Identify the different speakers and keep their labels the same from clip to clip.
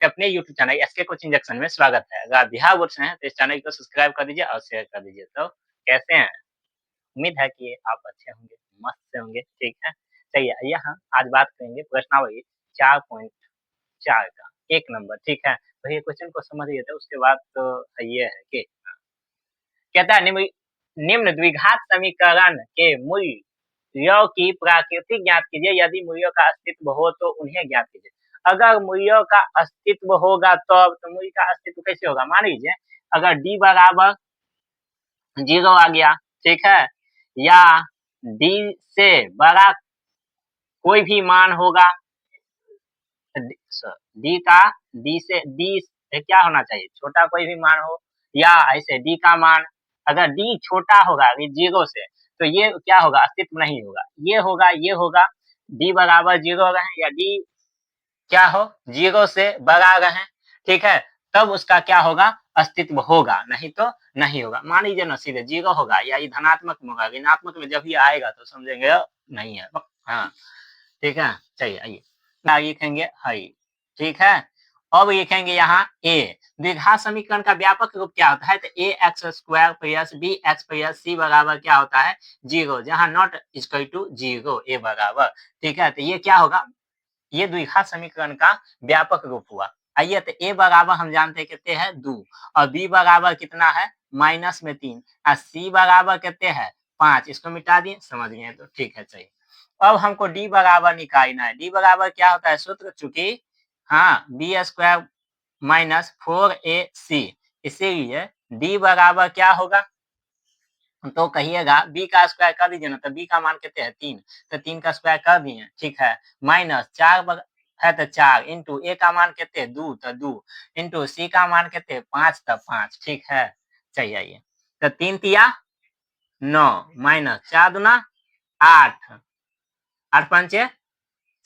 Speaker 1: अपने YouTube channel SK coaching junction में स्वागत है। अगर आप बिहार बोर्ड से हैं तो इस चैनल को सब्सक्राइब कर दीजिए और शेयर कर दीजिए। तो कैसे हैं? उम्मीद है कि आप अच्छे होंगे, मस्त से होंगे, ठीक है? चलिए आइए हम आज बात करेंगे प्रश्नावली 4.4 का 1 नंबर, ठीक है? तो ये क्वेश्चन को समझ लिए थे उसके बाद तो ये है कि कहता है निम्न द्विघात समीकरण के मूल्यों की प्रकृति ज्ञात कीजिए, यदि मूल्यों का अस्तित्व हो तो उन्हें ज्ञात कीजिए। अगर मूल्यों का अस्तित्व होगा तो मूल्य का अस्तित्व कैसे होगा? मान लीजिए अगर डी बराबर 0 आ गया, ठीक है? या डी से बड़ा कोई भी मान होगा, डी से क्या होना चाहिए? छोटा कोई भी मान हो या ऐसे डी का मान अगर डी छोटा होगा 0 से तो ये क्या होगा? अस्तित्व नहीं होगा। ये होगा डी बराबर 0 रहे या डी क्या हो 0 से बड़ा रहे, ठीक है? तब उसका क्या होगा? अस्तित्व होगा, नहीं तो नहीं होगा। मान लीजिए ना सीधे 0 होगा या ये धनात्मक में होगा, ऋणात्मक में जब ये आएगा तो समझेंगे नहीं है। हाँ, ठीक है? चलिए आइए लिखेंगे हई, ठीक है? अब लिखेंगे यहाँ ए। द्विघात समीकरण का व्यापक रूप क्या होता है? तो A x square plus B x plus C बराबर क्या होता है? 0, जहाँ नॉट इक्वल टू 0 ए बराबर, ठीक है? तो ये क्या होगा? ये द्विघात समीकरण का व्यापक रूप हुआ। आइए तो ए बराबर हम जानते हैं कितने हैं 2 और बी बराबर कितना है -3 और सी बराबर कितने हैं 5। इसको मिटा दिए, समझ गए तो ठीक है। चाहिए अब हमको डी बराबर निकालना है। डी बराबर क्या होता है सूत्र? चूंकि हाँ बी स्क्वायर माइनस 4ac, इसीलिए डी बराबर क्या होगा? तो कहिएगा बी का स्क्वायर कर दीजिए ना, तो बी का मान कितने है 3, तो 3 का स्क्वायर कर दिए, ठीक है? माइनस 4 है तो 4 इंटू ए का मान कितने 2 तो 2 इंटू सी का मान कितने 5 तो 5, ठीक है? चलिए आइए तो 3 तिया 9 माइनस 4 दूना 8, 8 पंचे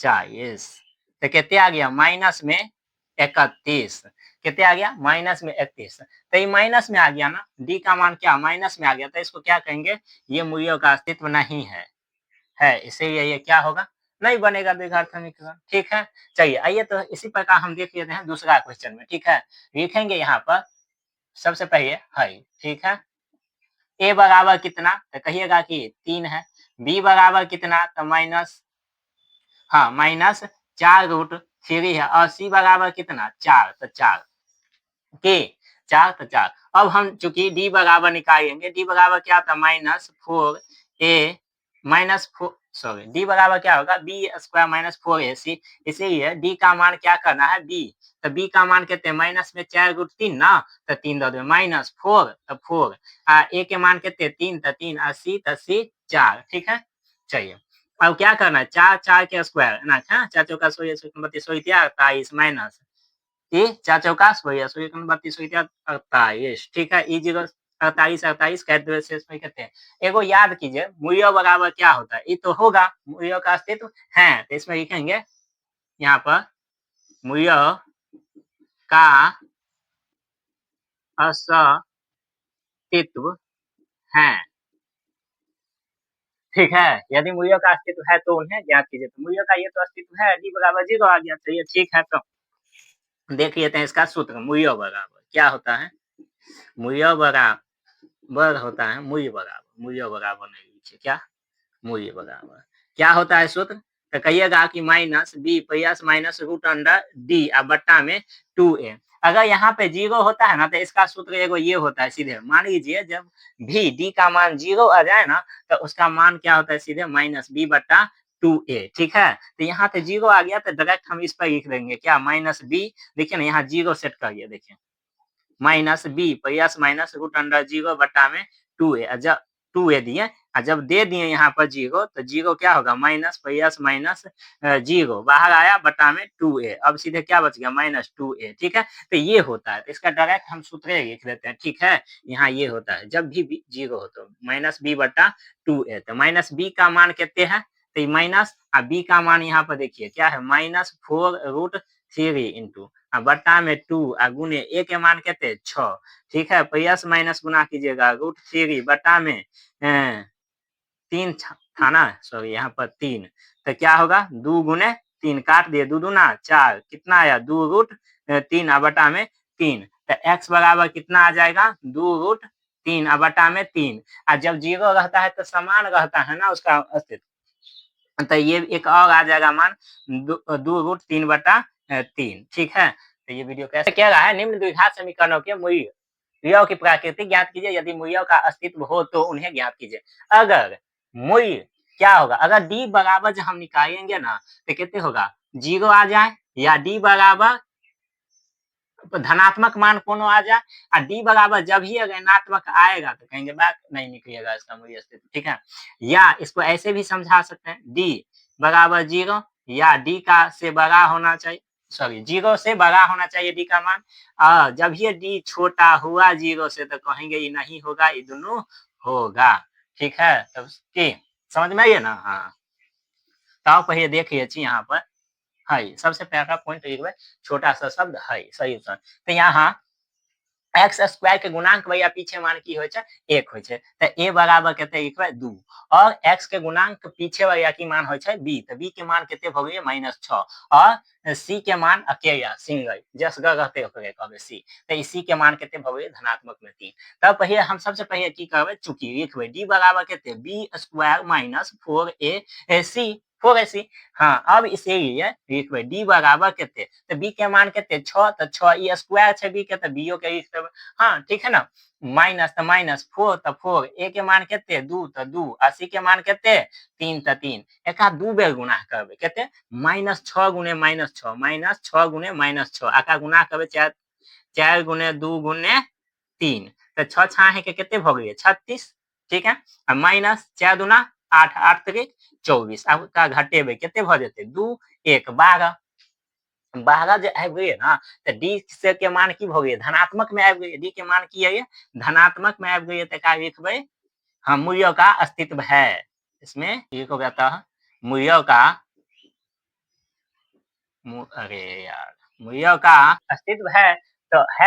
Speaker 1: 40, तो कितने आ गया? माइनस में 31। कितने आ गया? माइनस में 31। तो ये माइनस में आ गया ना, डी का मान क्या माइनस में आ गया, तो इसको क्या कहेंगे? ये मूल्यों का अस्तित्व नहीं है, इसीलिए ये क्या होगा? नहीं बनेगा द्विघात समीकरण, ठीक है? चलिए आइए तो इसी प्रकार हम देख लेते हैं दूसरा क्वेश्चन में, ठीक है? लिखेंगे यहाँ पर सबसे पहले है, ठीक है? ए बराबर कितना? तो कहिएगा कि 3 है। बी बराबर कितना? तो हाँ -4√3 है और सी बराबर कितना 4, तो 4 के 4 तो 4। अब हम चूंकि डी बराबर निकालेंगे, डी बराबर क्या था -4a -4 सॉरी डी बराबर क्या होगा? बी स्क्वायर -4ac, इसीलिए डी का मान क्या करना है? बी, तो बी का मान कितने माइनस में 4√3 ना, तो 3 दो -4 तो 4 ए के मान कितने 3 तो 3 और सी तो सी 4, ठीक है? चलिए अब क्या करना है? 4 4 के स्क्वायर ना, 4 चौका 28 माइनस 4 चौका 28, ठीक है? ई 0 48 कैलकुलेट से इसमें कहते हैं। एगो याद कीजिए मूल्य बराबर क्या होता है? ये तो होगा मूल्यों का अस्तित्व है, तो इसमें लिखेंगे यहाँ पर मूल्य का अस्तित्व है, ठीक है? यदि मूल्यों का अस्तित्व है तो उन्हें ज्ञात कीजिए। तो मूल्यों का ये तो अस्तित्व है, डी बराबर 0 आ गया, चलिए ठीक है। तो देख लेते हैं इसका सूत्र। मूल्य बराबर क्या होता है? मूल्य बराबर होता है मूल्य बराबर नहीं लिखिए, क्या मूल्य बराबर क्या होता है सूत्र? तो कहिएगा कि minus B plus minus root under D बट्टा में 2a। अगर यहाँ पे 0 होता है ना तो इसका सूत्र एगो ये होता है सीधे। मान लीजिए जब भी डी का मान 0 आ जाए ना तो उसका मान क्या होता है? सीधे माइनस बी बट्टा 2a, ठीक है? तो यहाँ पे 0 आ गया तो डायरेक्ट हम इस पर लिख देंगे क्या माइनस बी। देखिए ना यहाँ 0 सेट करिए, देखिए minus B plus minus root under 0 बट्टा में 2a। जब 2a दिए जब दे दिए यहाँ पर 0 तो 0 क्या होगा? माइनस प्लस माइनस 0 बाहर आया बटा में 2a। अब सीधे क्या बच गया? -2a, ठीक है? तो ये होता है, तो इसका डायरेक्ट हम सूत्र लिख देते हैं, ठीक है? यहाँ ये होता है जब भी 0 हो तो माइनस बी बटा 2a। तो माइनस बी का मान कितने है? तो माइनस बी का मान यहाँ पर देखिए क्या है? -4√3 इंटू बट्टा में 2 गुने ए के मान कितने 6, ठीक है? प्लस माइनस गुना कीजिएगा √3 बट्टा में 3 था ना, सॉरी यहाँ पर 3, तो क्या होगा? 2 गुने 3 काट दिए 2 दूना 4, कितना आया? 2√3 3 और बटा में 3, तो x बराबर कितना आ जाएगा 2√3 और बटा में 3। और जब 0 रहता है तो समान रहता है ना उसका अस्तित्व, तो ये एक और आ जाएगा मान 2√3 बटा 3। ठीक है, तो ये वीडियो कैसे कह रहा है, निम्न द्विघात समीकरणों के मूल्यों की प्रकृति ज्ञात कीजिए, यदि मूल्यों का अस्तित्व हो तो उन्हें ज्ञात कीजिए। अगर मूल्य क्या होगा, अगर डी बराबर जब हम निकालेंगे ना तो कितने होगा 0 आ जाए, या डी बराबर धनात्मक मान कोनो आ जाए, और डी बराबर जब ही ऋणात्मक आएगा तो कहेंगे बैक नहीं निकलेगा इसका मूल्य अस्तित्व। ठीक है, या इसको ऐसे भी समझा सकते हैं, डी बराबर 0 या डी का से बड़ा होना चाहिए, सॉरी 0 से बड़ा होना चाहिए डी का मान, और जब ये डी छोटा हुआ 0 से तो कहेंगे ये नहीं होगा, ये दोनों होगा। ठीक है, तब समझ में आइए ना। हाँ, तो पहले देखिए यहाँ पर है सबसे पहला पॉइंट लिखबै छोटा सा शब्द है सही सर, तो यहाँ एक्स स्क्वायर के गुणांक भैया पीछे मान की होय छै 1 होय छै, तो a बराबर कते लिखबै 2, और x के गुणांक पीछे भैया की मान होय छै b, तो b के मान कते भ गेलै -6, और c के मान अकेला सिंगल जस ग रहते ओकरे कहबै c, तो c के मान कते भ गेलै धनात्मक में 3। तब पहले हम सबसे पहले की करबै चूंकि लिखबै d बराबर कते b square minus 4ac 4ac। हाँ, अब इसीलिए लिखबै d बराबर कते, तो b के मान कते 6, तो 6 ई स्क्वायर छै b के, तो b के लिख देबै। हाँ ठीक है ना, माइनस तो -4 तो 4, a के मान कते 2 तो 2, और c के मान कते 3 तो 3, एका 2 बेर गुणा करबै कते -6 गुने -6 -6 गुने -6, आका गुणा करबै 4 गुने 2 गुने 3, तो 6 छाहे के कते भ गेलै 36। ठीक है, और माइनस 4 दूना 8 8 त्रिक 24, अब का घटेबै कते भ जेतै 2 1 12, 12 जे आबि गेलै ना तो डी से के मान की भ गेलै धनात्मक में आबि गेलै, डी के मान की है धनात्मक में आबि गेलै, तो का लिखबै हम मूल्यों का अस्तित्व है, इसमें एक हो जाता है मूल्यों का अरे यार मूल्यों का अस्तित्व है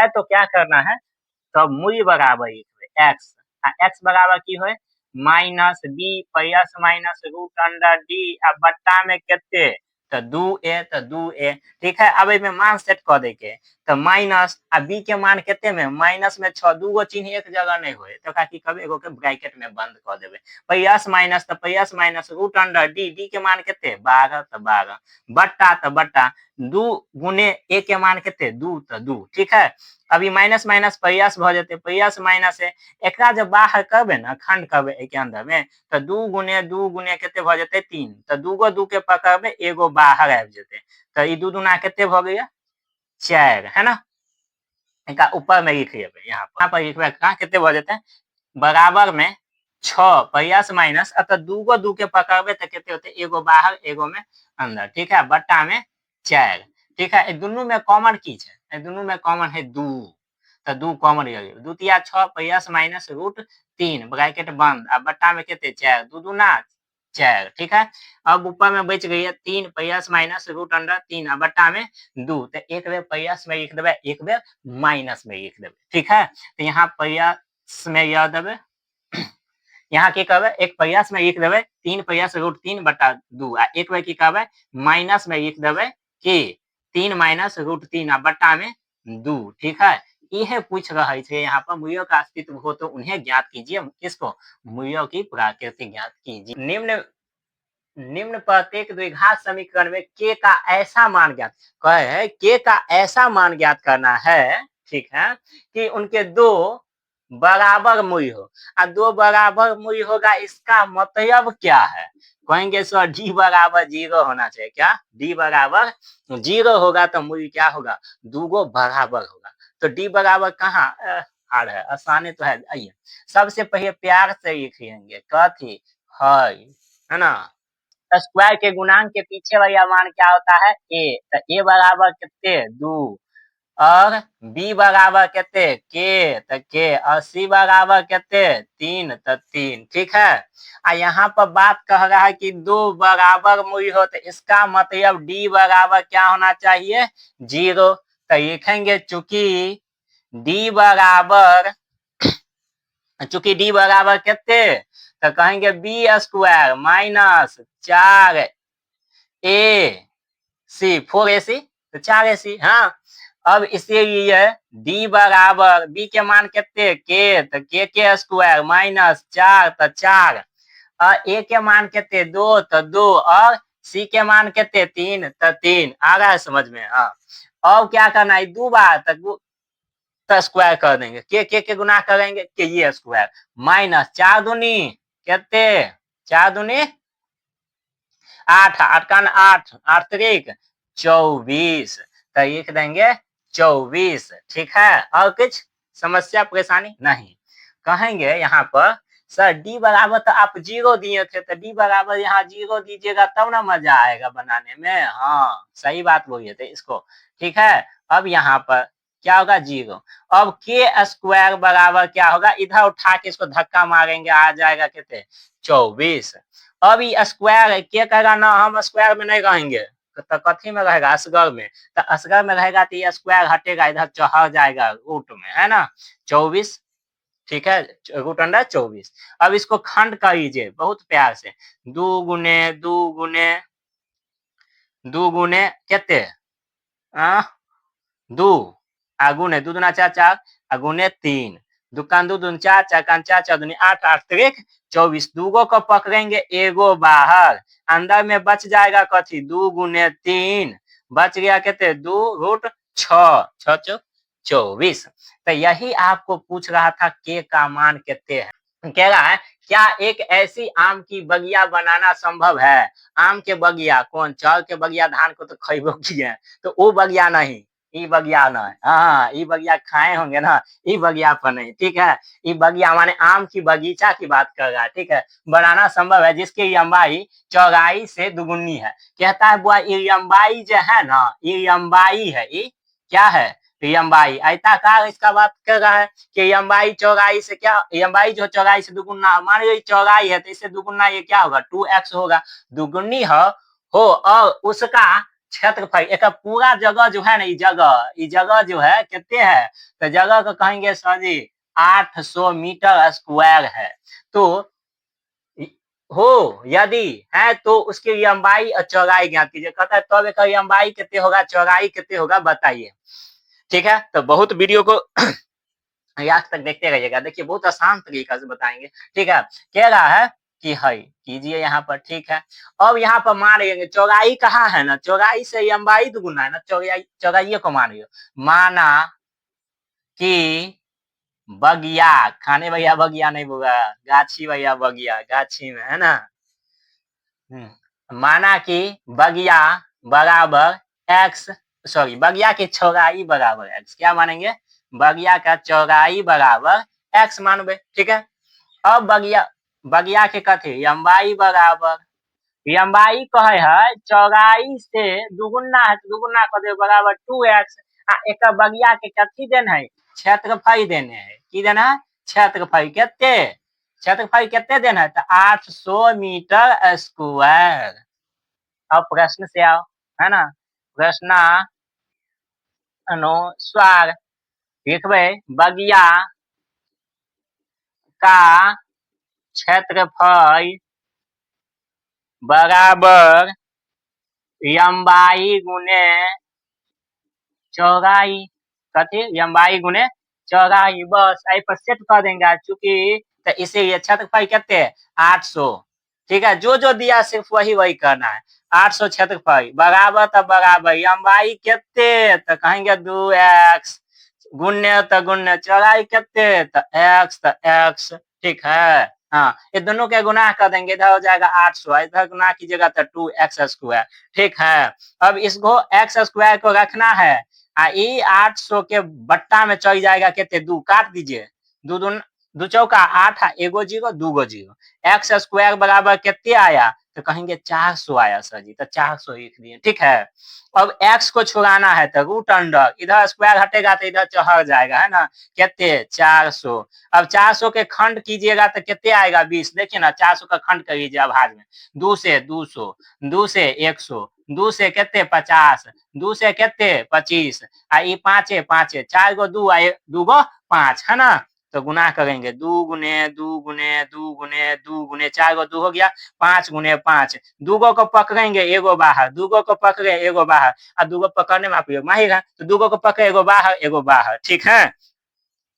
Speaker 1: तो क्या करना है, तो मूल्य बराबर एक्स, एक्स बराबर की होय minus B plus minus root under D आ बट्टा में केते तो 2a तो 2a। ठीक है, अब में मान सेट कर दे के, तो माइनस आ बी के मान केते में माइनस में 6, दूगो चिन्ह एक जगह नहीं होए तो का की करबे एगो के ब्रैकेट में बंद कर देबे, प्लस माइनस तो plus minus root under D, D के मान केते 12 तो 12, बट्टा तो बट्टा 2 गुने a के मान केते 2 तो 2। ठीक है, अभी माइनस माइनस प्लस भ जेते, प्लस माइनस है एकरा जब बाहर करबे ना खंड करबे एके अंदर में, तो 2 गुने केते भ जेते 3, तो 2 गो 2 के पकड़बे एगो बाहर आबि जेते, तो ई 2 दूना केते भ गेलै 4 है ना, इनका ऊपर में लिख लेबै, यहाँ पर लिखबै का केते भ जेते बराबर में 6 प्लस माइनस, अब तो 2 गो 2 के पकड़बे तो केते होते एगो बाहर एगो में अंदर। ठीक है, बट्टा में 4। ठीक है, दोनों में कॉमन की है, दोनों में कॉमन है 2, तो 2 कॉमन ले लियो, 2 तिया 6 प्लस माइनस रूट 3 ब्रैकेट बंद, अब बट्टा में केते 4, 2 दूना 4। ठीक है, अब ऊपर में बच गई है 3 प्लस माइनस रूट अंडर 3 अब बट्टा में 2, तो एक बेर प्लस में लिख देबै एक बेर माइनस में लिख देबै। ठीक है, तो यहाँ प्लस में यह देबै, यहाँ की करबै एक प्लस में लिख देबै 3 प्लस रूट 3 बटा 2, आ एक बेर की करबै माइनस में लिख देबै कि 3 माइनस रूट 3 आ बट्टा में 2। ठीक है, यह पूछ रहा है यहाँ पर मूल्यों का अस्तित्व हो तो उन्हें ज्ञात कीजिए, किसको मूल्यों की प्रकृति ज्ञात कीजिए। निम्न प्रत्येक द्विघात समीकरण में के का ऐसा मान ज्ञात कहे है, के का ऐसा मान ज्ञात करना है, ठीक है, कि उनके दो बराबर मूल्य हो, और 2 बराबर मूल्य होगा, इसका मतलब क्या है, कहेंगे सर डी बराबर 0 होना चाहिए, क्या डी बराबर 0 होगा तो मूल्य क्या होगा 2 गो बराबर होगा, तो डी बराबर कहाँ हार्ड है, आसानी तो है। आइए सबसे पहले प्यार से लिखेंगे कथी है ना, स्क्वायर के गुणांक के पीछे वाला मान क्या होता है a, तो a बराबर कितने 2, और b बराबर कितने k, तो k, और c बराबर कितने 3, तो 3। ठीक है, यहाँ पर बात कह रहा है कि 2 बराबर मूल्य हो तो इसका मतलब d बराबर क्या होना चाहिए 0, तो लिखेंगे चूंकि d बराबर कितने, तो कहेंगे बी स्क्वायर माइनस 4 ए सी 4ac तो 4ac। हाँ, अब इसीलिए d बराबर b के मान कितने के, तो के स्क्वायर माइनस 4 तो 4, a के मान कितने 2 तो 2, और c के मान कितने 3 तो 3। आ रहा है समझ में? हाँ, अब क्या करना है, 2 बार तो स्क्वायर कर देंगे, के गुना करेंगे के ये स्क्वायर माइनस 4 दूनी कितने 4 दूनी 8, 8 का 8, 8 तरीक 24, तो लिख देंगे 24। ठीक है, और कुछ समस्या परेशानी नहीं। कहेंगे यहाँ पर सर डी बराबर तो आप 0 दिए थे, तो डी बराबर यहाँ 0 दीजिएगा तब ना मजा आएगा बनाने में। हाँ, सही बात बोलिए थे इसको। ठीक है, अब यहाँ पर क्या होगा 0। अब के स्क्वायर बराबर क्या होगा, इधर उठा के इसको धक्का मारेंगे, आ जाएगा कितने 24। अब ये स्क्वायर के कहेगा ना, हम स्क्वायर में नहीं रहेंगे, तो कथी में रहेगा, असगर में। तो असगर में रहेगा तो ये स्क्वायर हटेगा, इधर चढ़ जाएगा रूट में, है ना 24। ठीक है, रूट अंडर 24। अब इसको खंड करीजिए बहुत प्यार से, 2 गुने 2 गुने 2 गुने कितने 2, गुने 2 दूना 4 4, गुने 3, दुकान 2 दून 4 4 कान 4 4 दूनी 8 8 तरीक 24। दूगो को पकड़ेंगे, एगो बाहर, अंदर में बच जाएगा कथी 2 गुने 3, बच गया कितने 2 रूट 6 6 24। तो यही आपको पूछ रहा था के का मान कितने है। कह रहा है क्या एक ऐसी आम की बगिया बनाना संभव है। आम के बगिया कौन, चावल के बगिया धान को तो खइबो किए, तो वो बगिया नहीं, ई बगिया ना है। हाँ, ई बगिया खाए होंगे ना, ई बगिया पर नहीं। ठीक है, ई बगिया माने आम की बगीचा की बात कर रहा है। ठीक है, बनाना संभव है जिसकी लंबाई चौड़ाई से दुगुनी है। कहता है बुआ ये लंबाई जो है ना, ये लंबाई है, ये क्या है लंबाई, आयताकार इसका बात कर रहा है कि लंबाई चौड़ाई से क्या, लंबाई जो चौड़ाई से दुगुना, मान लो चौड़ाई है तो इससे दुगुना ये क्या होगा 2x होगा, दुगुनी हो और उसका क्षेत्रफल, एक पूरा जगह जो है ना, ये जगह जो है कितने है, तो जगह को कहेंगे सर जी 800 मीटर स्क्वायर है। तो हो यदि है तो उसकी लंबाई और चौड़ाई ज्ञात कीजिए। कहता है तब एक लंबाई कितने होगा, चौड़ाई कितने होगा बताइए। ठीक है, तो बहुत वीडियो को यहाँ तक देखते रहिएगा, देखिए बहुत आसान तरीका से बताएंगे। ठीक है, कह रहा है कि है कीजिए यहाँ पर। ठीक है, अब यहाँ पर मान लेंगे चौड़ाई कहाँ है ना, चौड़ाई से लंबाई दुगुना है ना, चौड़ाई को मान लियो। माना कि बगिया, खाने भैया बगिया नहीं बोला, गाछी भैया बगिया, गाछी में है ना। माना कि बगिया बराबर x, सॉरी बगिया की चौड़ाई बराबर x, क्या मानेंगे बगिया का चौड़ाई बराबर x मानबे। ठीक है, अब बगिया के कथी लंबाई बराबर, लंबाई कहे है चौड़ाई से दुगुना है, तो दुगुना कर दे बराबर 2x। एक बगिया के कथी देन है क्षेत्रफल देने है, की देना है क्षेत्रफल कितने, क्षेत्रफल कितने देना है तो 800 मीटर स्क्वायर। अब प्रश्न से आओ, है ना, प्रश्न अनुसार लिखबे बगिया का क्षेत्रफल बराबर लंबाई गुने चौड़ाई, कथी लंबाई गुने चौड़ाई, बस आई पर सेट कर देंगे चूंकि, तो इसीलिए क्षेत्रफल कितने 800। ठीक है, जो जो दिया सिर्फ वही करना है, 800 क्षेत्रफल बराबर तो बराबर लंबाई कितने, तो कहेंगे 2x, गुण्य तो गुण्य चौड़ाई कितने तो x, तो x। ठीक है, हाँ ये दोनों के गुना कर देंगे, इधर हो जाएगा 800, इधर गुना कीजिएगा तो 2x स्क्वायर। ठीक है, अब इसको x स्क्वायर को रखना है, ये 800 के बट्टा में चल जाएगा कितने 2, काट दीजिए, 2 2 चौका 8, एगो 0 दूगो 0, x स्क्वायर बराबर कितने आया तो कहेंगे 400 आया सर जी, तो 400 लिख दिए। ठीक है, अब x को छुड़ाना है तो रूट अंडर, इधर स्क्वायर हटेगा तो इधर चढ़ जाएगा, है ना कितने 400। अब 400 के खंड कीजिएगा तो कितने आएगा 20, देखिए ना 400 का खंड करिए भाग में, 2 से 200, 2 से 100, 2 से कितने 50, 2 से कितने 25, आ 5 5 4 गो 2 2 गो 5, है ना, तो गुना करेंगे, 2 गुने 2 गुने 2 गुने 2 गुने 4 गो 2 हो गया, 5 गुने 5, दूगो को पकड़ेंगे एगो बाहर, दूगो को पकड़े एगो बाहर, और दूगो पकड़ने में आप लोग माहिर हैं, तो दूगो को पकड़े एगो बाहर, ठीक है।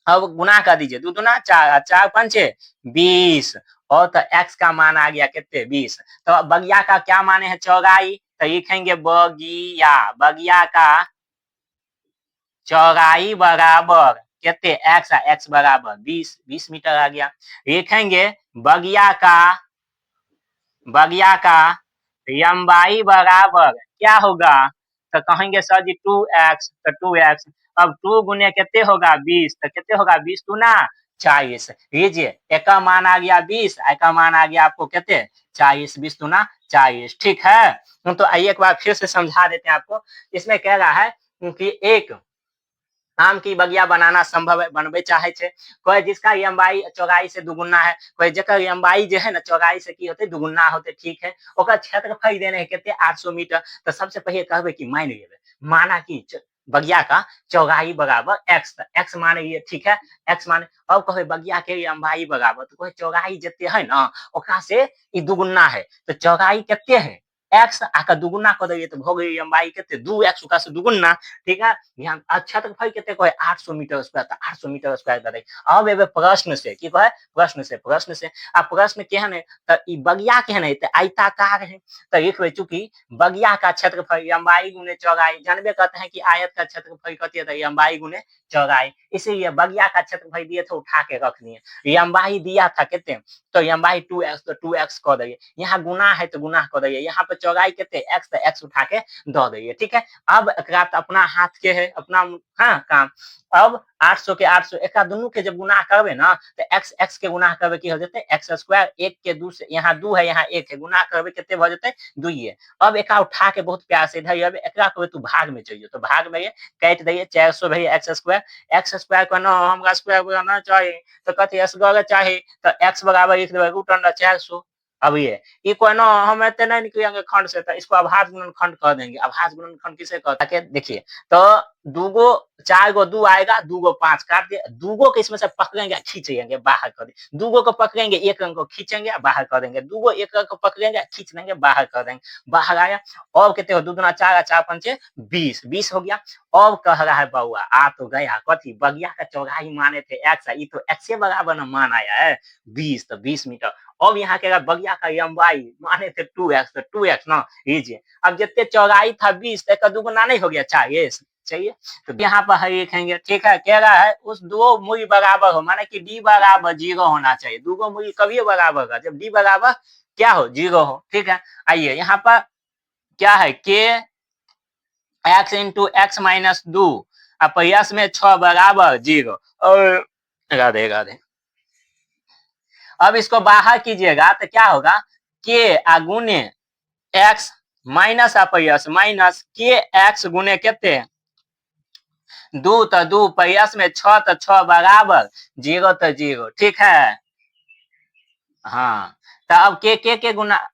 Speaker 1: अब गुना कर दीजिए, 2 दूना 4, 4 पंचे 20, और तो x का मान आ गया कितने 20। तो बगिया का क्या माने है चौड़ाई, तो लिखेंगे बगिया का चौड़ाई बराबर कितने x बराबर 20 मीटर आ गया। लिखेंगे बगिया का लंबाई बराबर क्या होगा, तो कहेंगे सर जी 2x, तो 2x, अब 2 गुने कितने होगा 20, तो कितने होगा 20 दूना 40, लीजिए एक का मान आ गया 20, एक का मान आ गया आपको कितने 40, 20 दूना 40, ठीक है। तो आइए एक बार फिर से समझा देते हैं आपको। इसमें कह रहा है कि एक आम की बगिया बनाना संभव है, बनबे चाहे छे कोई जिसका लंबाई चौड़ाई से दुगुना है, कोई जकर लंबाई जो है ना चौड़ाई से की होते दुगुना होते, ठीक है। ओकर क्षेत्रफल देने कितने 800 मीटर, तो सबसे पहले कहबे कि मान लेबे, माना कि बगिया का चौड़ाई बराबर x, x मान लिए, ठीक है, x मान। अब कहे बगिया के लंबाई बराबर, तो कहे चौड़ाई जितने है ना ओकरा से ई दुगुना है, तो चौड़ाई कितने है x आका दुगुना कर दिए, तो हो गई लंबाई कितने 2x ओकरा से दुगुना, ठीक है। यहाँ क्षेत्रफल कितने कहे 800 मीटर स्क्वायर, तो 800 मीटर स्क्वायर कर दे। अब एबे प्रश्न से की कहे प्रश्न से आ प्रश्न केहन है, तो ई बगिया केहन है, तो आयताकार है, तो लिखबे चूंकि बगिया का क्षेत्रफल लंबाई गुने चौड़ाई, जानबे कहते हैं कि आयत का क्षेत्रफल कहती है तो लंबाई गुने चौड़ाई, इसीलिए बगिया का क्षेत्रफल दिए थे उठा के रख लिए, लंबाई दिया था कितने, तो लंबाई 2x, तो 2x कर दिए, यहाँ गुना है तो गुना कर दिए, यहाँ पे चौड़ाई कितने x, तो x उठा के दे दिए, ठीक है। अब एकरा तो अपना हाथ के है अपना, हाँ काम। अब 800 के 800 एक दोनों के जब गुना करबे ना, तो x x के गुना करबे की हो जते x स्क्वायर, 1 के 2 से यहाँ 2 है यहाँ 1 है, गुना करबे कितने भ जते 2 है। अब एक उठा के बहुत प्यार से इधर अब एकरा कहबे तू भाग में चाहिए, तो भाग में ये काट दिए 400 भैया x स्क्वायर का ना हमरा स्क्वायर बनाना चाहिए, तो कहते स्क्वायर चाहिए, तो x बराबर लिख देबे √400। अब ये कोई ना हम इतने नहीं निकलेंगे खंड से, तो इसको अभाज्य गुणनखंड कह देंगे। अभाज्य गुणनखंड किसे कहते हैं देखिए, तो दूगो 4 गो 2 आएगा, 2 गो 5 काट दिया, 2 गो के इसमें से पकड़ेंगे खींचेंगे बाहर कर देंगे, 2 गो को पकड़ेंगे एक अंक को खींचेंगे बाहर कर देंगे, 2 गो एक अंक को पकड़ेंगे खींच लेंगे बाहर कर देंगे, बाहर आया। और कितने हो 2 दूना 4, 4 पंचे 20, 20 हो गया। अब कह रहा है बउआ आ तो गया कथी बगिया का चौड़ाई माने थे x, ये तो x बराबर ना मान आया है 20, तो 20 मीटर। अब यहाँ के बगिया का लंबाई माने थे 2x, तो 2x ना लीजिए, अब जितने चौड़ाई था 20, तो दुगुना नहीं हो गया 40 चाहिए, तो यहाँ पर है लिखेंगे, ठीक है। कह रहा है उस दो मूल्य बराबर हो, माने कि d बराबर 0 होना चाहिए, दो मूल्य कभी बराबर होगा जब d बराबर क्या हो 0 हो, ठीक है। आइए यहाँ पर क्या है k x into x minus 2, अब प्रयास में 6 बराबर 0, और राधे राधे। अब इसको बाहर कीजिएगा तो क्या होगा k गुने x माइनस प्रयास माइनस के एक्स गुने कितने 2, तो 2 प्रयास में 6, तो 6 बराबर 0, तो 0, ठीक है। हाँ, तो अब के गुना,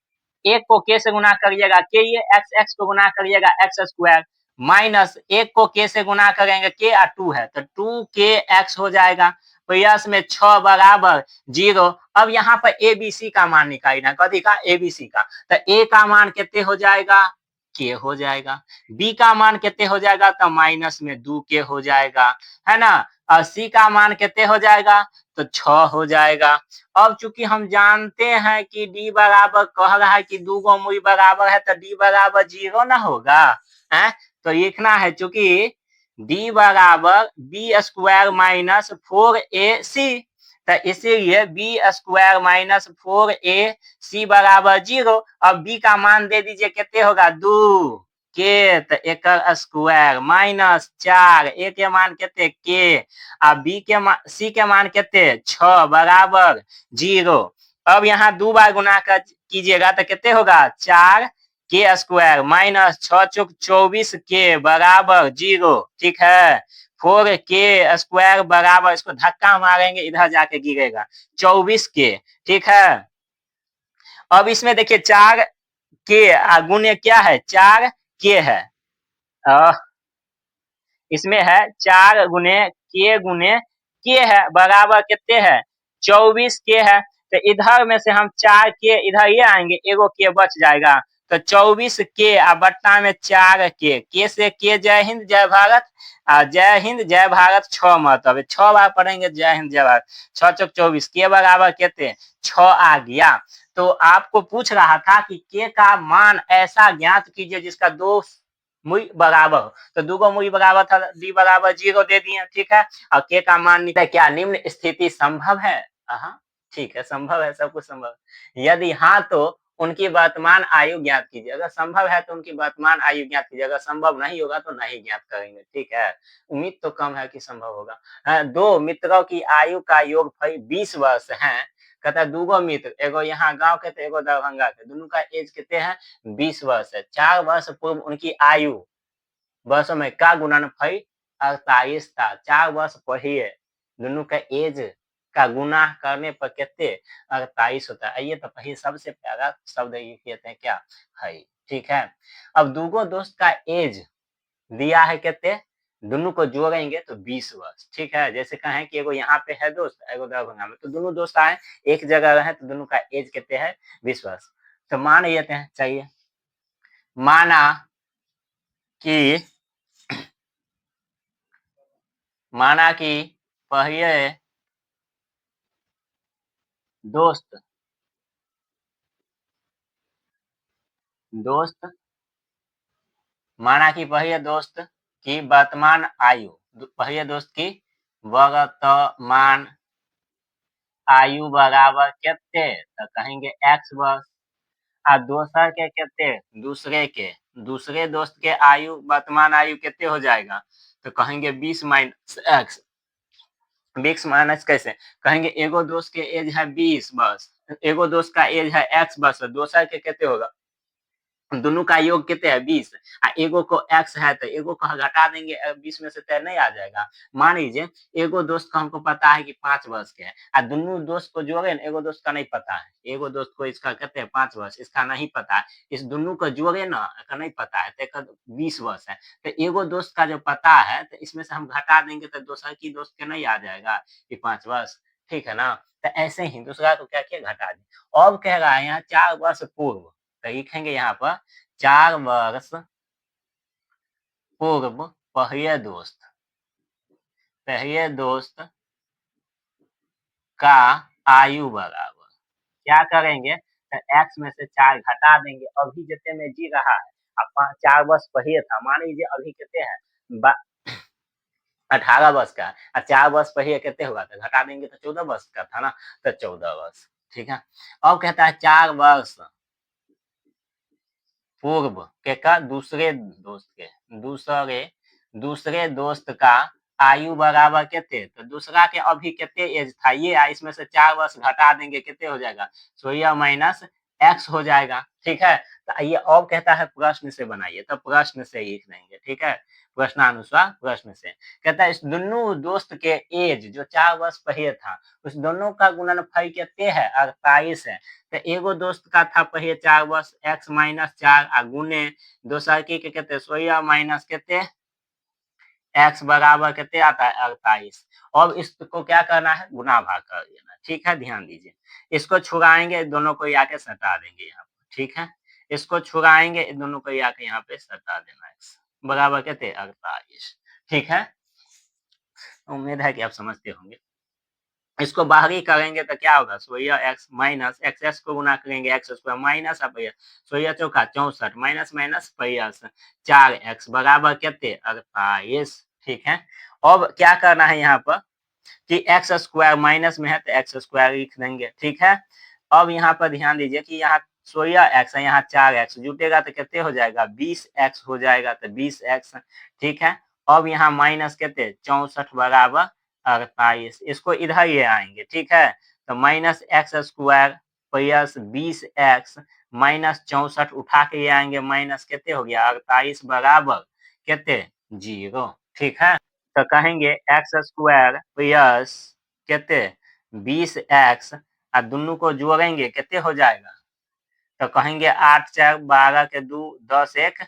Speaker 1: एक को के से गुना करिएगा के, ये एक्स एक्स को गुना करिएगा एक्स स्क्वायर, माइनस एक को के से गुना करेंगे के और 2 है, तो 2 के एक्स हो जाएगा, प्रयास में 6 बराबर 0। अब यहाँ पर ए बी सी का मान निकालना, कथी का ए बी सी का, तो ए का मान कितने हो जाएगा के हो जाएगा, बी का मान कितने हो जाएगा, तो माइनस में 2 के हो जाएगा, है ना। और सी का मान कितने हो जाएगा, तो 6 हो जाएगा। अब चूंकि हम जानते हैं कि डी बराबर कह रहा है कि 2 गो मूल बराबर है, तो डी बराबर 0 ना होगा, है तो लिखना है चूंकि डी बराबर बी स्क्वायर माइनस 4ac, तो इसीलिए बी स्क्वायर माइनस 4ac बराबर 0। अब बी का मान दे दीजिए कितने होगा 2 के, तो एक स्क्वायर माइनस 4, ए के मान कितने के, अब बी के मान सी के मान कितने 6 बराबर 0। अब यहाँ 2 बार गुना कर कीजिएगा तो कितने होगा 4 के स्क्वायर माइनस 6 चौक 24 के बराबर 0, ठीक है। 4 के स्क्वायर बराबर, इसको धक्का मारेंगे इधर जाके गिरेगा 24 के, ठीक है। अब इसमें देखिए 4 के गुने क्या है 4 के है, इसमें है 4 गुने के है बराबर कितने है 24 के है। तो इधर में से हम 4 के इधर ये आएंगे, एगो के बच जाएगा। तो 24 के बट्टा में 4 के से के जय हिंद जय भारत, जय हिंद जय भारत 6 मतलब 6 बार पढ़ेंगे जय हिंद जय भारत। 6 चौक 24 के बराबर कितने 6 आ गया। तो आपको पूछ रहा था कि के का मान ऐसा ज्ञात कीजिए जिसका दो मुई बराबर हो। तो दूगो मुई बराबर था, डी बराबर 0 दे दिए, ठीक है। और के का मान निकला क्या निम्न स्थिति संभव है? हाँ ठीक है, संभव है, सब कुछ संभव है। यदि हाँ तो उनकी वर्तमान आयु ज्ञात कीजिए। अगर संभव है तो उनकी वर्तमान आयु ज्ञात कीजिए, अगर संभव नहीं होगा तो नहीं ज्ञात करेंगे, ठीक है। उम्मीद तो कम है कि संभव होगा। दो मित्रों की आयु का योगफल 20 वर्ष है। कहता है दूगो मित्र, एगो यहाँ गांव के थे एगो दरभंगा के, दोनों का एज कितने हैं 20 वर्ष है। 4 वर्ष पूर्व उनकी आयु वर्षों में का गुणनफल 48 था। 4 वर्ष पढ़िए, दोनों का एज का गुना करने पर कितने 48 होता है। ये तो पहले सबसे प्यारा शब्द ये कहते हैं क्या है, ठीक है। अब दूगो दोस्त का एज दिया है कितने, दोनों को जोड़ेंगे तो 20 वर्ष, ठीक है। जैसे कहें कि एगो यहाँ पे है दोस्त एगो दरभंगा में, तो दोनों दोस्त आए एक जगह रहे तो दोनों का एज कितने है 20 वर्ष। तो मान लेते हैं, चाहिए माना कि पहले दोस्त दोस्त माना कि पहले दोस्त की वर्तमान आयु, पहले दोस्त की वर्तमान आयु बराबर कितने, तो कहेंगे x वर्ष। और दोसर के कितने, दूसरे दोस्त के आयु वर्तमान आयु कितने हो जाएगा, तो कहेंगे 20 माइनस एक्स। 20 माइनस कैसे कहेंगे, एगो दोस्त के एज है 20 वर्ष, एगो दोस्त का एज है x वर्ष, दोसर के कितने होगा, दोनों का योग कितने है 20, एगो को x है तो एगो को घटा देंगे 20 में से तय नहीं आ जाएगा। मान लीजिए एगो दोस्त का हमको पता है कि 5 वर्ष के है, और दोनों दोस्त को जोड़े ना, एगो दोस्त का नहीं पता है, एगो दोस्त को इसका कहते हैं 5 वर्ष, इसका नहीं पता है, इस दोनों को जोड़े ना का नहीं पता है तो 20 वर्ष है। तो एगो दोस्त का जो पता है तो इसमें से हम घटा देंगे तो दूसरा की दोस्त के नहीं आ जाएगा कि 5 वर्ष, ठीक है ना। तो ऐसे ही दूसरा को क्या किया घटा दें। अब कह रहा है यहाँ 4 वर्ष पूर्व, तो लिखेंगे यहाँ पर 4 वर्ष पूर्व पहले दोस्त का आयु बराबर क्या करेंगे, तो x में से 4 घटा देंगे, अभी जितने में जी रहा है अब 4 वर्ष पहले था, मान लीजिए अभी कितने हैं 18 वर्ष का, और 4 वर्ष पहले कितने हुआ था घटा देंगे तो 14 वर्ष का था ना, तो 14 वर्ष, ठीक है। अब कहता है 4 वर्ष पूर्व के का दूसरे दोस्त का आयु बराबर कितने, तो दूसरा के अभी कितने एज था ये, इसमें से 4 वर्ष घटा देंगे कितने हो जाएगा 16 माइनस एक्स हो जाएगा, ठीक है। तो ये अब कहता है प्रश्न से बनाइए, तो प्रश्न से लिख देंगे, ठीक है। प्रश्नानुसार प्रश्न से कहता है इस दोनों दोस्त के एज जो 4 वर्ष पहले था उस दोनों का गुणनफल कितने है 48 है। तो एगो दोस्त का था पहले 4 वर्ष x माइनस 4 गुने दोसर के कितने 16 माइनस कितने x बराबर कितने आता है 48। अब इसको क्या करना है गुना भाग कर देना, ठीक है। ध्यान दीजिए इसको छुड़ाएंगे दोनों को आके सटा देंगे यहाँ पर, ठीक है। इसको छुड़ाएंगे दोनों को आके यहाँ पे सटा देना, x बराबर कितने 48, ठीक है। उम्मीद है कि आप समझते होंगे। इसको बाहरी करेंगे तो क्या होगा 16 एक्स माइनस एक्स को गुना करेंगे एक्स स्क्वायर माइनस 16 चौका 64 माइनस माइनस 4x बराबर कितने 48, ठीक है। अब क्या करना है यहाँ पर कि एक्स स्क्वायर माइनस में है तो एक्स स्क्वायर लिख देंगे, ठीक है। अब यहाँ पर ध्यान दीजिए कि यहाँ 16x है, यहाँ 4x जुटेगा तो कितने हो जाएगा 20x हो जाएगा, तो 20x, ठीक है। अब यहाँ माइनस कितने 64 बराबर 48, इसको इधर ये आएंगे, ठीक है। तो minus x square plus 20x minus 64 उठा के ये आएंगे माइनस कितने हो गया 48 बराबर कितने 0, ठीक है। तो कहेंगे एक्स स्क्वायर प्लस कितने 20x और दोनों को जोड़ेंगे कितने हो जाएगा, तो कहेंगे 8 4 12 के 2 10 1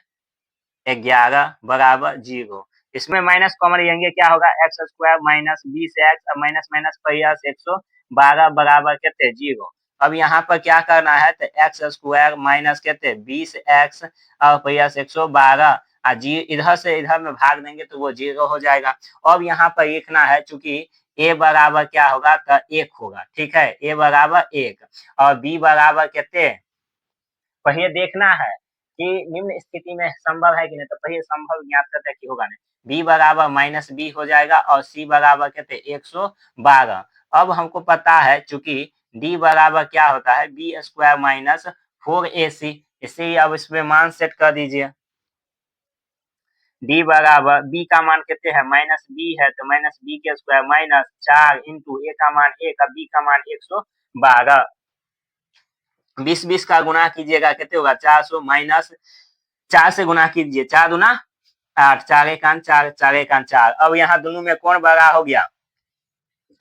Speaker 1: 11 बराबर 0। इसमें माइनस कॉमन लेंगे, क्या होगा एक्स स्क्वायर माइनस 20x और माइनस माइनस प्लस 112 बराबर कितने 0। अब यहाँ पर क्या करना है, तो एक्स स्क्वायर माइनस कितने 20x और प्लस 112 जी इधर से इधर में भाग देंगे तो वो 0 हो जाएगा। अब यहाँ पर लिखना है चूंकि a बराबर क्या होगा तो 1 होगा, ठीक है, a बराबर 1 और b बराबर कितने, पहले देखना है कि निम्न स्थिति में संभव है कि नहीं, तो पहले संभव ज्ञात करते हैं कि होगा नहीं। b बराबर माइनस बी हो जाएगा और c बराबर कितने 112। अब हमको पता है चूंकि d बराबर क्या होता है बी स्क्वायर माइनस 4ac, इसलिए अब इसमें मान सेट कर दीजिए। डी बराबर बी का मान कितने है माइनस बी है, तो माइनस बी के स्क्वायर माइनस 4 इंटू ए का मान 1 और बी का मान 112। 20 का गुना कीजिएगा कितने होगा 400 माइनस 4 से गुना कीजिए, 4 दूना 8, 4 एक 4, 4 एक 4। अब यहाँ दोनों में कौन बड़ा हो गया,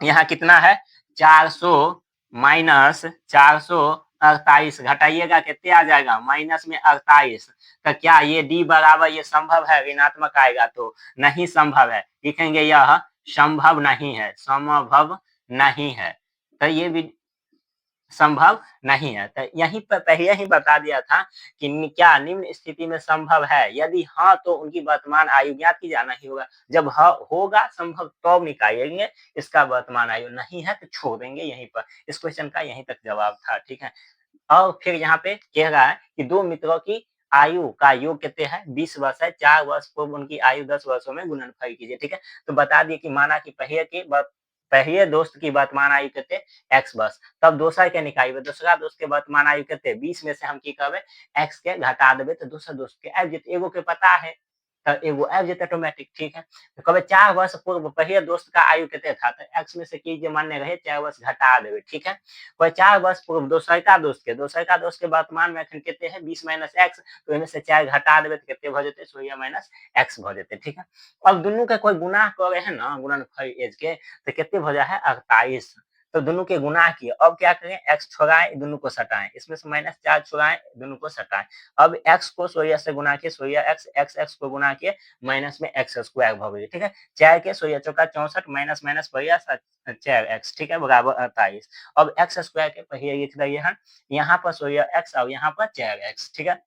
Speaker 1: यहाँ कितना है 400 माइनस 448, घटाइएगा कितने आ जाएगा माइनस में 48। तो क्या ये डी बराबर ये संभव है, ऋणात्मक आएगा तो नहीं संभव है, लिखेंगे यह संभव नहीं है, संभव नहीं है, तो ये भी संभव नहीं है। तो यहीं पर पहले ही बता दिया था कि क्या निम्न स्थिति में संभव है, यदि हाँ तो उनकी वर्तमान आयु ज्ञात की जाना ही होगा, जब हाँ होगा संभव तो निकालेंगे इसका वर्तमान आयु, नहीं है तो छोड़ देंगे यहीं पर। इस क्वेश्चन का यहीं तक जवाब था, ठीक है। और फिर यहाँ पे कह रहा है कि दो मित्रों की आयु का योग कितने है 20 वर्ष है, 4 वर्ष पूर्व उनकी आयु 10 वर्षों में गुणनफल कीजिए, ठीक है। तो बता दिए कि माना कि पहले दोस्त की वर्तमान आयु कितने x वर्ष, तब दोसर के निकालिए, दूसरा दोस्त के वर्तमान आयु कितने 20 में से हम की करबे x के घटा देबे तो दूसरा दोस्त के आबि जेते, एगो के पता है तो एगो आबि जेते ऑटोमेटिक, ठीक है। तो कहबे 4 वर्ष पूर्व पहले दोस्त का आयु कितने था, तो x में से कीजिए मान्य रहे 4 वर्ष घटा देबे, ठीक है। कोई 4 वर्ष पूर्व दोसरका दोस्त के वर्तमान में अखन कितने है 20 माइनस x, तो इनमें से 4 घटा देबे तो कितने भ जेते 16 माइनस x भ जेते, ठीक है। अब दोनों के कोई गुणा करे है ना गुणनफल एज के, तो कितने हो जाए है 48, तो दोनों के गुना किए। अब क्या करें x छोड़ाए दोनों को सटाएं, इसमें से माइनस 4 छोड़ाएं दोनों को सटाएं। अब x को 16 से गुना किए 16 x को गुना किए माइनस में x स्क्वायर भगे, ठीक है। 4 के 16 चौका 64 माइनस माइनस 4x, ठीक है, बराबर 48। अब x स्क्वायर के पहले लिख दिए हैं, यहाँ पर 16x और यहाँ पर 4x, ठीक है।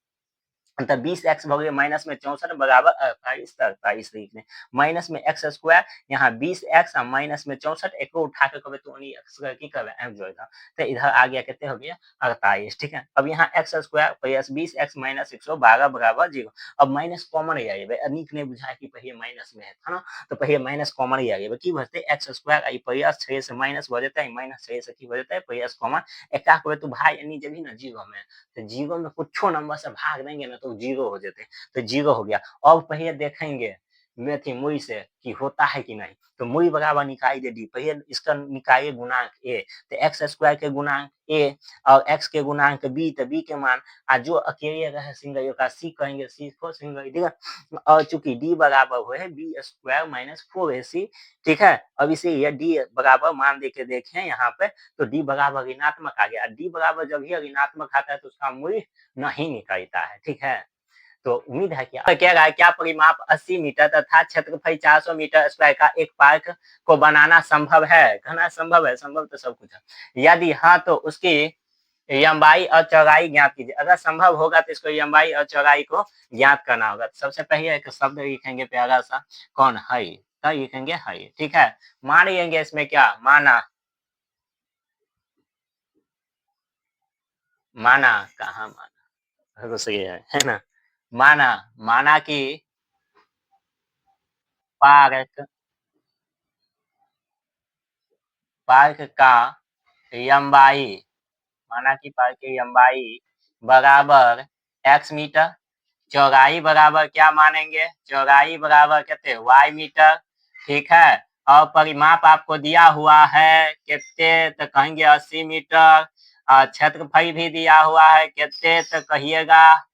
Speaker 1: तो 20x हो गया माइनस में 64 बराबर 48 लिख दें, माइनस में x स्क्वायर यहाँ 20x और माइनस में 64 एक को उठा के कभी तो x की करबे m जोड़ेगा, तो इधर आ गया कितने हो गया 48, ठीक है। अब यहाँ x square plus 20x minus 112 बराबर 0। अब माइनस कॉमन ही आइए, अनिक ने बुझाया कि पहले माइनस में है ना, तो पहले माइनस कॉमन ही आइए की बचते x स्क्वायर आई प्लस 6 से माइनस हो जाता है, माइनस 6 से की हो जाता है प्लस कॉमन एक को तो भाई यानी जब भी ना 0 में, तो 0 में कुछ नंबर से भाग देंगे ना तो 0 हो जाते, तो 0 हो गया। अब पहले देखेंगे मेथी मुई से कि होता है कि नहीं, तो मुई बराबर निकाली दे डी, पहले इसका निकालिए गुणांक ए, तो एक्स स्क्वायर के गुणांक ए और एक्स के गुणांक बी, तो बी के मान जो अकेले रहे सिंगल का सी कहेंगे, सी को सिंगल, ठीक है। और चूंकि डी बराबर हुए है बी स्क्वायर माइनस 4ac, ठीक है। अब इसे ये डी बराबर मान दे के देखें यहाँ पे, तो डी बराबर ऋणात्मक आ गया, डी बराबर जब ही ऋणात्मक आता है तो उसका मूल्य नहीं निकलता है, ठीक है। तो उम्मीद है कि क्या रहा है, क्या परिमाप 80 मीटर तथा क्षेत्रफल 400 मीटर स्क्वायर का एक पार्क को बनाना संभव है, कहना संभव है, संभव तो सब कुछ है। यदि हाँ तो उसकी लंबाई और चौड़ाई ज्ञात कीजिए, अगर संभव होगा तो इसको लंबाई और चौड़ाई को ज्ञात करना होगा। सबसे पहले एक शब्द लिखेंगे प्यारा सा, कौन है, तो लिखेंगे है, ठीक है। मान लेंगे इसमें क्या माना, माना कहाँ माना तो सही है ना, माना माना कि पार्क पार्क का लंबाई, माना कि पार्क की लंबाई बराबर x मीटर, चौड़ाई बराबर क्या मानेंगे, चौड़ाई बराबर कितने y मीटर, ठीक है। और परिमाप आपको दिया हुआ है कितने, तो कहेंगे 80 मीटर, और क्षेत्रफल भी दिया हुआ है कितने, तो कहिएगा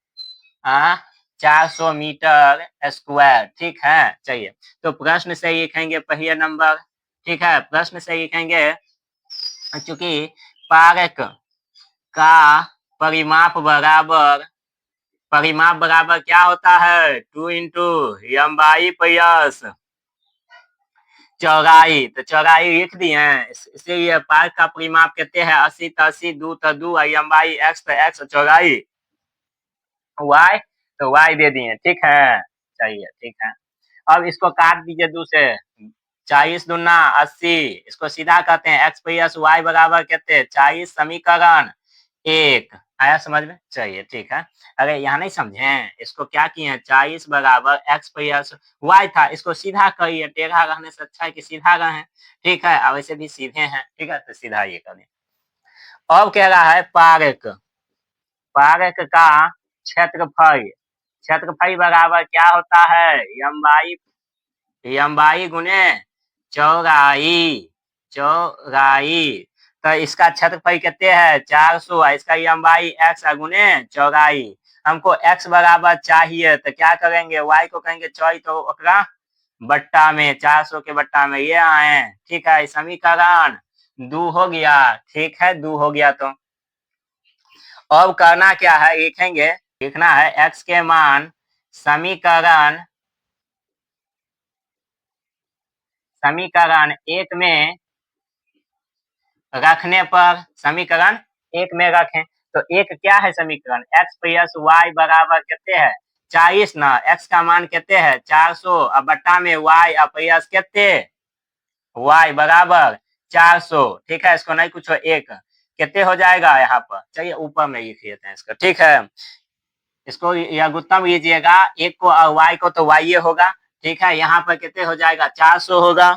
Speaker 1: 400 मीटर स्क्वायर, ठीक है। चलिए तो प्रश्न से लिखेंगे पहले नंबर, ठीक है, प्रश्न से लिखेंगे चूंकि पार्क का परिमाप बराबर परिमाप बराबर क्या होता है 2 इंटू लंबाई प्लस चौड़ाई। तो चौड़ाई लिख दिए हैं, इसीलिए पार्क का परिमाप कहते हैं 80 तो 80, 2 तो 2, लंबाई एक्स तो एक्स, चौड़ाई वाई तो वाई दे दिए। ठीक है, चाहिए, ठीक है। अब इसको काट दीजिए 2 से, 40 दूना 80, इसको सीधा कहते हैं एक्स प्लस वाई बराबर कहते हैं 40 समीकरण 1। आया समझ में? चलिए ठीक है। अरे यहाँ नहीं समझे, इसको क्या किए हैं 40 बराबर एक्स प्लस वाई था, इसको सीधा करिए, टेढ़ा रहने से अच्छा है कि सीधा रहे। ठीक है, अब ऐसे भी सीधे हैं, ठीक है, तो सीधा ये करें। अब कह रहा है पारक, पारक का क्षेत्रफल, क्षेत्रफल बराबर क्या होता है लंबाई, लंबाई गुने चौड़ाई, चौड़ाई। तो इसका क्षेत्रफल कितने है 400, इसका लंबाई एक्स गुने चौड़ाई। हमको एक्स बराबर चाहिए तो क्या करेंगे, वाई को कहेंगे चौड़ी, तो ओकरा बट्टा में 400 के बट्टा में ये आए। ठीक है, समीकरण 2 हो गया। ठीक है, 2 हो गया। तो अब करना क्या है, लिखेंगे, लिखना है एक्स के मान समीकरण, समीकरण 1 में रखने पर, समीकरण 1 में रखें तो एक क्या है समीकरण, एक्स प्लस वाई बराबर कितने है 40 ना, एक्स का मान कितने है 400, अब बट्टा में वाई और प्लस कितने वाई बराबर 400। ठीक है, इसको नहीं कुछ एक कितने हो जाएगा यहाँ पर, चलिए ऊपर में लिख लेते हैं इसको। ठीक है, इसको लघुत्तम लीजिएगा, एक को और वाई को तो वाई होगा। ठीक है, यहाँ पर कितने हो जाएगा 400 होगा।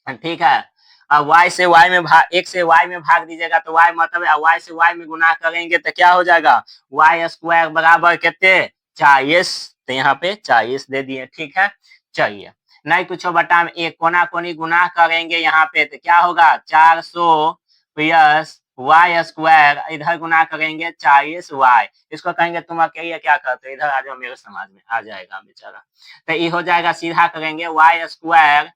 Speaker 1: ठीक है, अब y से y में भाग, एक से y में भाग दीजिएगा तो y मतलब है, y से y में गुना करेंगे तो क्या हो जाएगा y स्क्वायर बराबर कितने 40, तो यहाँ पे 40 दे दिए। ठीक है, चलिए नहीं कुछ बटा में एक कोना कोनी गुना करेंगे यहाँ पे तो क्या होगा 400 प्लस y स्क्वायर, इधर गुना करेंगे 40y, इसको कहेंगे तुम अकेले क्या करते, इधर आ जाओ मेरे समाज में, आ जाएगा बेचारा। तो ये हो जाएगा, सीधा करेंगे y स्क्वायर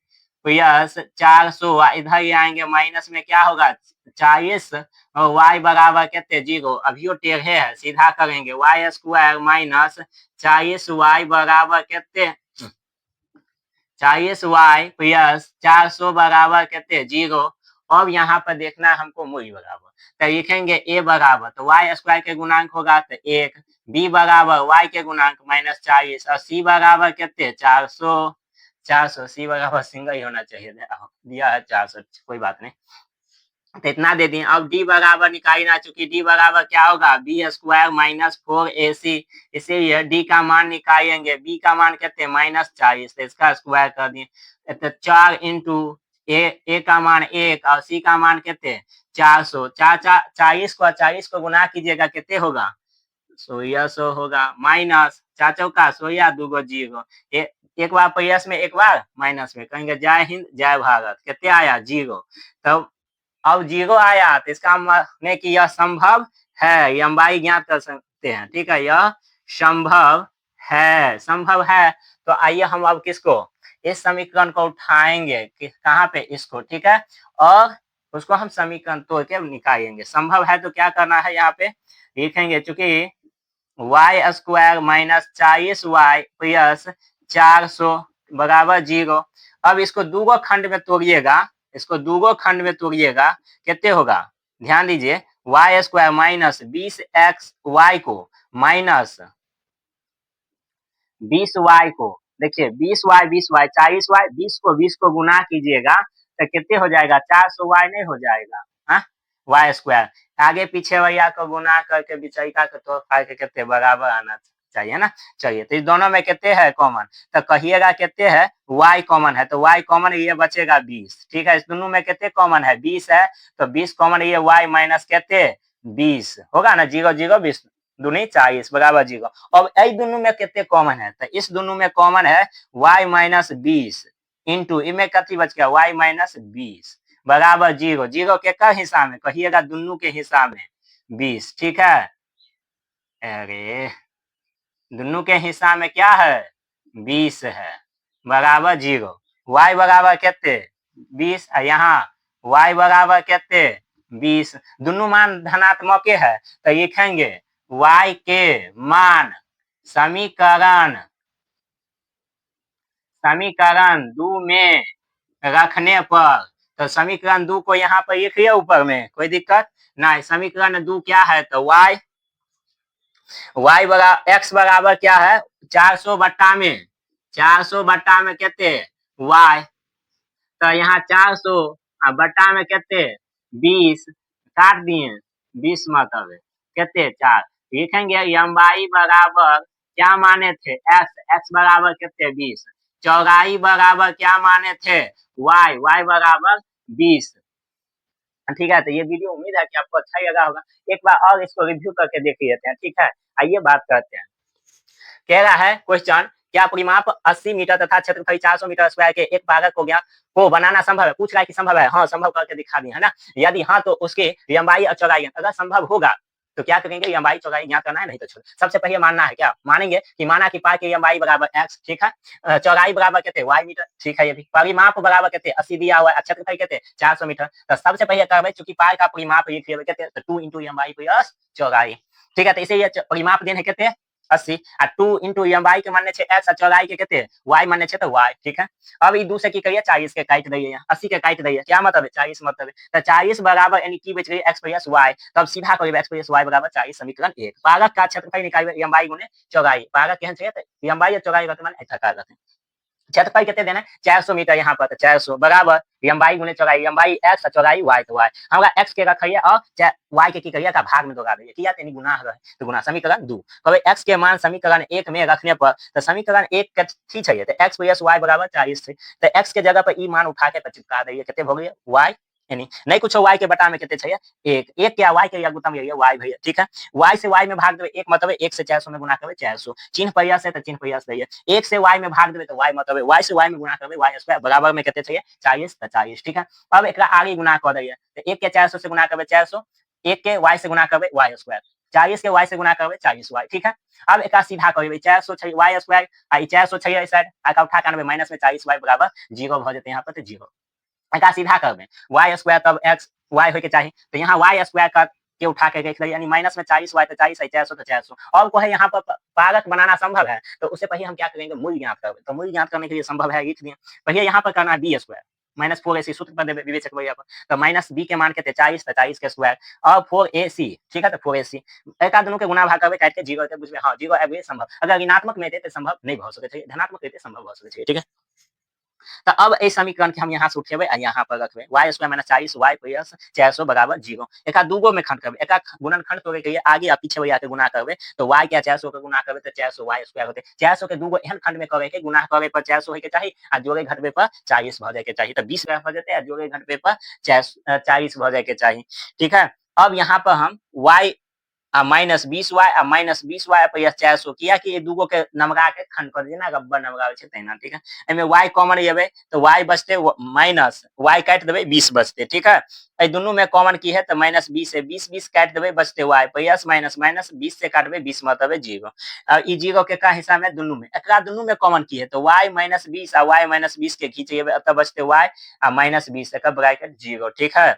Speaker 1: प्लस 400, इधर ही आएंगे माइनस में क्या होगा 40 और y बराबर कितने 0, अभी वो टेढ़े है, सीधा करेंगे y स्क्वायर माइनस 40y बराबर कितने 40y प्लस 400 बराबर कितने 0। अब यहाँ पर देखना हमको मूल बराबर, तो लिखेंगे a बराबर, तो y स्क्वायर के गुणांक होगा तो 1, b बराबर y के गुणांक माइनस 40 और c बराबर कितने 400, 400 सी बराबर सिंगल ही होना चाहिए, दिया है 400, कोई बात नहीं, तो इतना दे दिए। अब डी बराबर निकालना, चूंकि डी बराबर क्या होगा बी स्क्वायर माइनस 4ac, इसीलिए डी का मान निकालेंगे, बी का मान कितने माइनस 40, तो इसका स्क्वायर कर दिए, तो 4 इंटू ए का मान 1 और सी का मान कितने 400, 40 को गुना कीजिएगा कितने होगा 1600 होगा, माइनस 4 चौका 16 दूगो 0, एक बार प्लस में एक बार माइनस में, कहेंगे जय हिंद जय भारत, कितने आया 0। तब अब 0 आया तो इसका माने कि यह संभव है, लंबाई ज्ञात कर सकते हैं। ठीक है, यह संभव है, संभव है। तो आइए हम अब किसको, इस समीकरण को उठाएंगे कहाँ पे इसको, ठीक है, और उसको हम समीकरण तोड़ के निकालेंगे। संभव है तो क्या करना है, यहाँ पे लिखेंगे, चूंकि y square minus 40y plus 400 बराबर 0। अब इसको दूगो खंड में तोड़िएगा, इसको दूगो खंड में तोड़िएगा कितने होगा, ध्यान दीजिए y स्क्वायर माइनस 20xy को माइनस 20y को, देखिए 20y 20y 40y, 20 को गुना कीजिएगा तो कितने हो जाएगा 400y नहीं हो जाएगा, हाँ y स्क्वायर, आगे पीछे भैया को गुना करके विचयिका को तोड़ फाड़ के कितने बराबर आना चाहिए ना। चलिए, तो इस दोनों में कितने है कॉमन, तो कहिएगा कितने है y कॉमन है, तो y कॉमन ये बचेगा 20। ठीक है, इस दोनों में कितने कॉमन है 20 है, तो 20 कॉमन ये y माइनस कितने 20 होगा ना, 0 0 20 दूनी 40 बराबर 0। अब इस दोनों में कितने कॉमन है, तो इस दोनों में कॉमन है y माइनस 20 इंटू इनमें कथी बच गया y माइनस 20 बराबर 0, 0 के कर हिसाब में कहिएगा दोनों के हिसाब में 20। ठीक है, अरे दोनों के हिस्सा में क्या है 20 है बराबर 0, y बराबर कितने 20, यहाँ y बराबर कितने 20, दोनों मान धनात्मक है तो लिखेंगे y के मान समीकरण समीकरण 2 में रखने पर, तो समीकरण 2 को यहाँ पर लिखिए ऊपर में, कोई दिक्कत नहीं। समीकरण 2 क्या है, तो y बराबर x बराबर क्या है 400 बट्टा में 400 बट्टा में कितने y, तो यहाँ 400 बट्टा में कितने 20 काट दिए 20 मतलब कितने 4 लिखेंगे। लंबाई बराबर क्या माने थे x बराबर कितने 20, चौड़ाई बराबर क्या माने थे y बराबर 20। ठीक है, तो ये वीडियो उम्मीद है कि आपको अच्छा ही लगा होगा। एक बार और इसको रिव्यू करके देख लेते हैं। ठीक है, आइए बात करते हैं। कह रहा है क्वेश्चन, क्या परिमाप 80 मीटर तथा क्षेत्रफल 400 मीटर स्क्वायर के एक पारक को बनाना संभव है? पूछ रहा है कि संभव है। हाँ, संभव करके दिखा दिए है ना। यदि हाँ तो उसके लंबाई और चौड़ाई अगर संभव होगा तो क्या करेंगे, लंबाई चौड़ाई ज्ञात करना है, नहीं तो छोड़। सबसे पहले मानना है, क्या मानेंगे कि माना कि पार्क की लंबाई बराबर x, ठीक है, चौड़ाई बराबर कितने y मीटर, ठीक है। ये भी परिमाप बराबर कितने 80 दिया हुआ है, क्षेत्रफल कितने 400 मीटर। तो सबसे पहले करबे, चूंकि पार्क का परिमाप लिख लेबे कितने, तो 2 × लंबाई प्लस चौड़ाई, ठीक है। तो इसे ये परिमाप देने कितने 80 आ 2 × लंबाई के मानने छे x आ चौड़ाई के कितने y मानने छे तो y, ठीक है। अब ई 2 से की करिए 40 के काट दइए, यहाँ 80 के काट दइए, क्या मतलब है 40 मतलब है, तो 40 बराबर यानी की बच गई x प्लस y, तब सीधा करिए x प्लस y बराबर 40, समीकरण 1। पारक का क्षेत्रफल निकालिए लंबाई गुने चौड़ाई, पारक केहन छे तो लंबाई और चौड़ाई रहते माने ऐसा कर रहते हैं। क्षेत्रफल कितने देना है 400 मीटर, यहाँ पर तो 400 बराबर लंबाई गुने चौड़ाई, लंबाई x और चौड़ाई y, तो y हमरा x के रखिए और y के की करिए का भाग में दोगा दीजिए, किया यानी गुना रहे तो गुना, समीकरण 2। कहे x के मान समीकरण 1 में रखने पर, तो समीकरण 1 के ठीक है, तो x प्लस y बराबर 40 थे, तो x के जगह पर ई मान उठा के चिपका दइए, कितने हो गए y, यानी नहीं कुछ y के बटा में कितने चाहिए 1, 1 क्या y के लघुत्तम ये y भैया, ठीक है। y से y में भाग देवे 1 मतलब 1 से 400 में गुना करबे 400, चिन्ह पहिया से तो चिन्ह पहिया से दैए, 1 से y में भाग देवे तो y मतलब y से y में गुना करबे y स्क्वायर बराबर में कितने चाहिए 40, तो 40, ठीक है। अब एकरा आगे गुना कर दैए, तो 1 के 400 से गुना करबे 400, 1 के y से गुना करबे y स्क्वायर, 40 के y से गुना करबे 40y, ठीक है। अब एकरा सीधा करबे 400 छै y स्क्वायर आ 400 छै इस साइड आ उठा के आनबे माइनस में 40y बराबर 0 भ जेते, यहाँ पर तो 0 एकरा सीधा करबे y स्क्वायर तब x y होय के चाहिए, तो यहाँ y स्क्वायर का के उठा के देख लिया, यानी माइनस में 40y तो 40 है 400 तो 400। और को है यहाँ पर पारक बनाना संभव है, तो उससे पहले हम क्या करेंगे मूल्य ज्ञात करेंगे, तो मूल्य ज्ञात करने के लिए संभव है लिख दिए, पहले यहाँ पर करना b स्क्वायर माइनस 4ac सूत्र पर विवेचक यहाँ पर, तो माइनस b के मान के 40, तो 40 के स्क्वायर और 4ac, ठीक है, तो 4ac एक दोनों के गुणा भाग करबे काट के 0 बुझ में, हाँ 0 एवरेज संभव, अगर ऋणात्मक में थे तो संभव नहीं हो सके, धनात्मक रहते संभव हो सके, ठीक है। तो अब इस समीकरण के हम यहाँ से उठेबे आ यहाँ पर रखबे y square minus 40 y plus 400 बराबर 0, एक दूगो में खंड करबे, एक गुणनखंड करे के लिए आगे आ पीछे भैया के गुणा करबे, तो y क्या 400 के गुणा करबे तो 400 y स्क्वायर होते, 400 के दूगो एहन खंड में करे के गुणा करे पर 400 होय के चाहिए आ जोड़े घटबे पर 40 भ जाय के चाहिए, तो 20 हो जते आ जोड़े घटबे पर 40 भ जाय के चाहिए, ठीक है। अब यहाँ पर हम y माइनस 20y आ माइनस 20y प्लस 400 किया कि ये दूगो के नमरा के खंड कर देना रब्बर नमरावे छे तैना, ठीक है। एमे y कॉमन लेबे तो y बचते माइनस y काट देबे 20 बचते, ठीक है। ए दोनों में कॉमन की है तो माइनस 20 है, 20 20 काट देबे बचते y प्लस माइनस माइनस 20 से काटबे 20 मतलब है 0, और ई 0 के का हिस्सा में दोनों में, एकरा दोनों में कॉमन की है तो y माइनस 20 आ y माइनस 20 के खींच लेबे तब बचते y आ माइनस 20 का ब्रैकेट 0, ठीक है।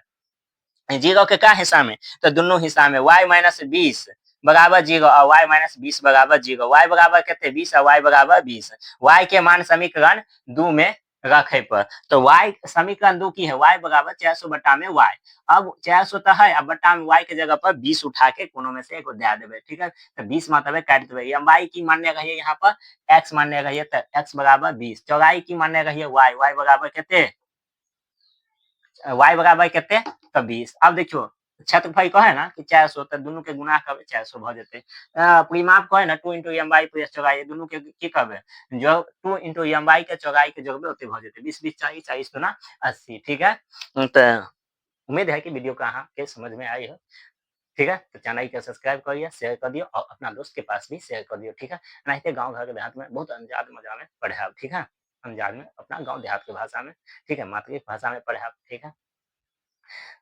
Speaker 1: 0 के का हिस्सा में तो दोनों हिस्सा में y माइनस 20 बराबर 0 और y माइनस 20 बराबर 0, y बराबर कितने 20 और y बराबर 20, y के मान समीकरण 2 में रखे पर, तो y समीकरण 2 की है y बराबर 400 बटा में y, अब 400 तो है, अब बटा में y के जगह पर 20 उठा के कोनो में से एक दे देबे, ठीक है। तो 20 मतलब काट देबे, लंबाई की मानने रहिए यहाँ पर x मानने रहिए तो x बराबर 20, चौड़ाई की मानने रहिए y बराबर कितने y बराबर कितने तो 20। अब देखियो क्षेत्रफल कहे ना कि 400 तो दोनों के गुणा करबे 400 भ जेते, परिमाप कहे ना 2 × लंबाई प्लस चौड़ाई दोनों के की करबे जो 2 × लंबाई के चौड़ाई के जोड़बे ओते भ जेते 20 20 40 40 तो ना 80, ठीक है। तो उम्मीद है कि वीडियो का अहाँ के समझ में आई हो, ठीक है। तो चैनल के सब्सक्राइब करिए, शेयर कर दियो और अपना दोस्त के पास भी शेयर कर दियो, ठीक है। नहीं तो गाँव घर के देहात में बहुत अंजाद मजा में पढ़ाओ, ठीक है। अंजाद में अपना गाँव देहात की भाषा में, ठीक है, मातृभाषा में पढ़ाओ, ठीक है।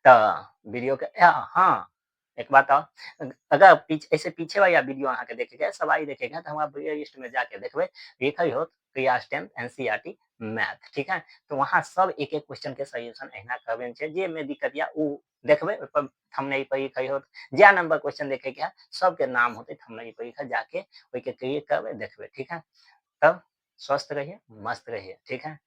Speaker 1: तो वीडियो के हाँ, एक बात और अगर ऐसे पीछे वाला वीडियो अहाँ के देखेगा सवाल देखेगा तो हमारा प्ले लिस्ट में जाके देखबे लिखल हो क्लास 10 एनसीईआरटी मैथ, ठीक है। तो वहाँ सब एक एक क्वेश्चन के सॉल्यूशन अहिना करबे छे, जे में दिक्कत या उ देखबे ओहिपर थंबनेल पर ही कही होत जै नंबर क्वेश्चन देखे के है सबके नाम होते थंबनेल पर ही जाके ओहि के क्लिक करबे देखबे ठीक है। तब स्वस्थ रहिए, मस्त रहिए, ठीक है।